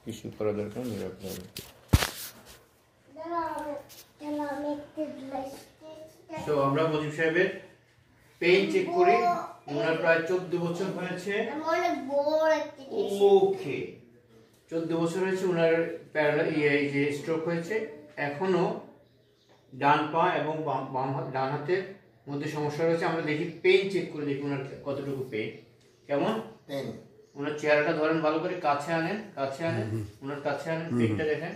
কিছু করা দরকার নেই রাখতে হবে। তো আমরা মজিব সাহেবের পেইন চেক করি। ওনার প্রায় 14 বছর হয়েছে। ওকে, 14 বছর হয়েছে ওনার এই যে স্ট্রোক হয়েছে। এখনো ডান পা এবং ডান হাতের মধ্যে সমস্যা রয়েছে। আমরা দেখি পেইন চেক করে দেখি ওনার কতটুকু পেইন, কেমন পেইন। ওনার চেহারাটা ধরেন ভালো করে, কাছে আনেন, ওনার কাছে আনেন, পেইনটা দেখেন,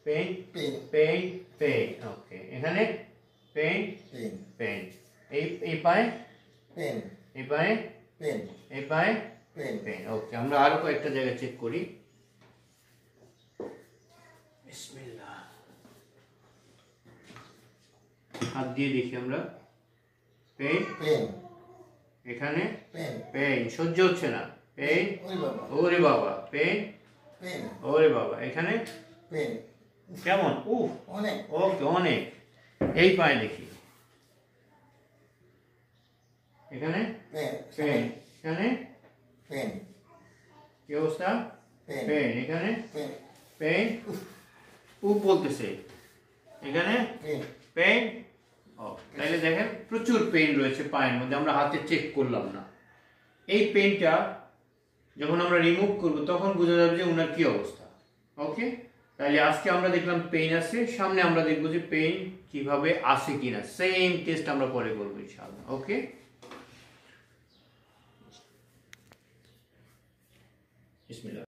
পেইন পেইন পেইন। ওকে, এখানে পেইন পেইন, এই পায়ে পেইন, এই পায়ে পেইন, এই পায়ে পেইন পেইন। ওকে, আমরা আরো কয়েকটা জায়গা চেক করি। বিসমিল্লাহ, হাত দিয়ে দেখি আমরা। পেইন পেইন, এখানে পেইন পেইন, সহ্য হচ্ছে না, পেইন, ওরে বাবা, পেইন পেইন, ওরে বাবা, এখানে পেইন, কেমন, উফ অনেক, ওকে অনেক। এই পায়ে দেখি, এখানে পেইন, এখানে পেইন, কি অবস্থা, পেইন, এখানে পেইন, উফ বলতেছে, এখানে পেইন। তাইলে দেখেন প্রচুর পেইন রয়েছে পায়ের মধ্যে, আমরা হাতে চেক করলাম না। এই পেইনটা যখন আমরা রিমুভ করব তখন বোঝা যাবে যে ওনার কি অবস্থা। ওকে, তাহলে আজকে আমরা দেখলাম পেইন আছে, সামনে আমরা দেখবো যে পেইন কিভাবে আসে কিনা। সেম টেস্ট আমরা পরে করবো ইনশাআল্লাহ। ওকে, বিসমিল্লাহ।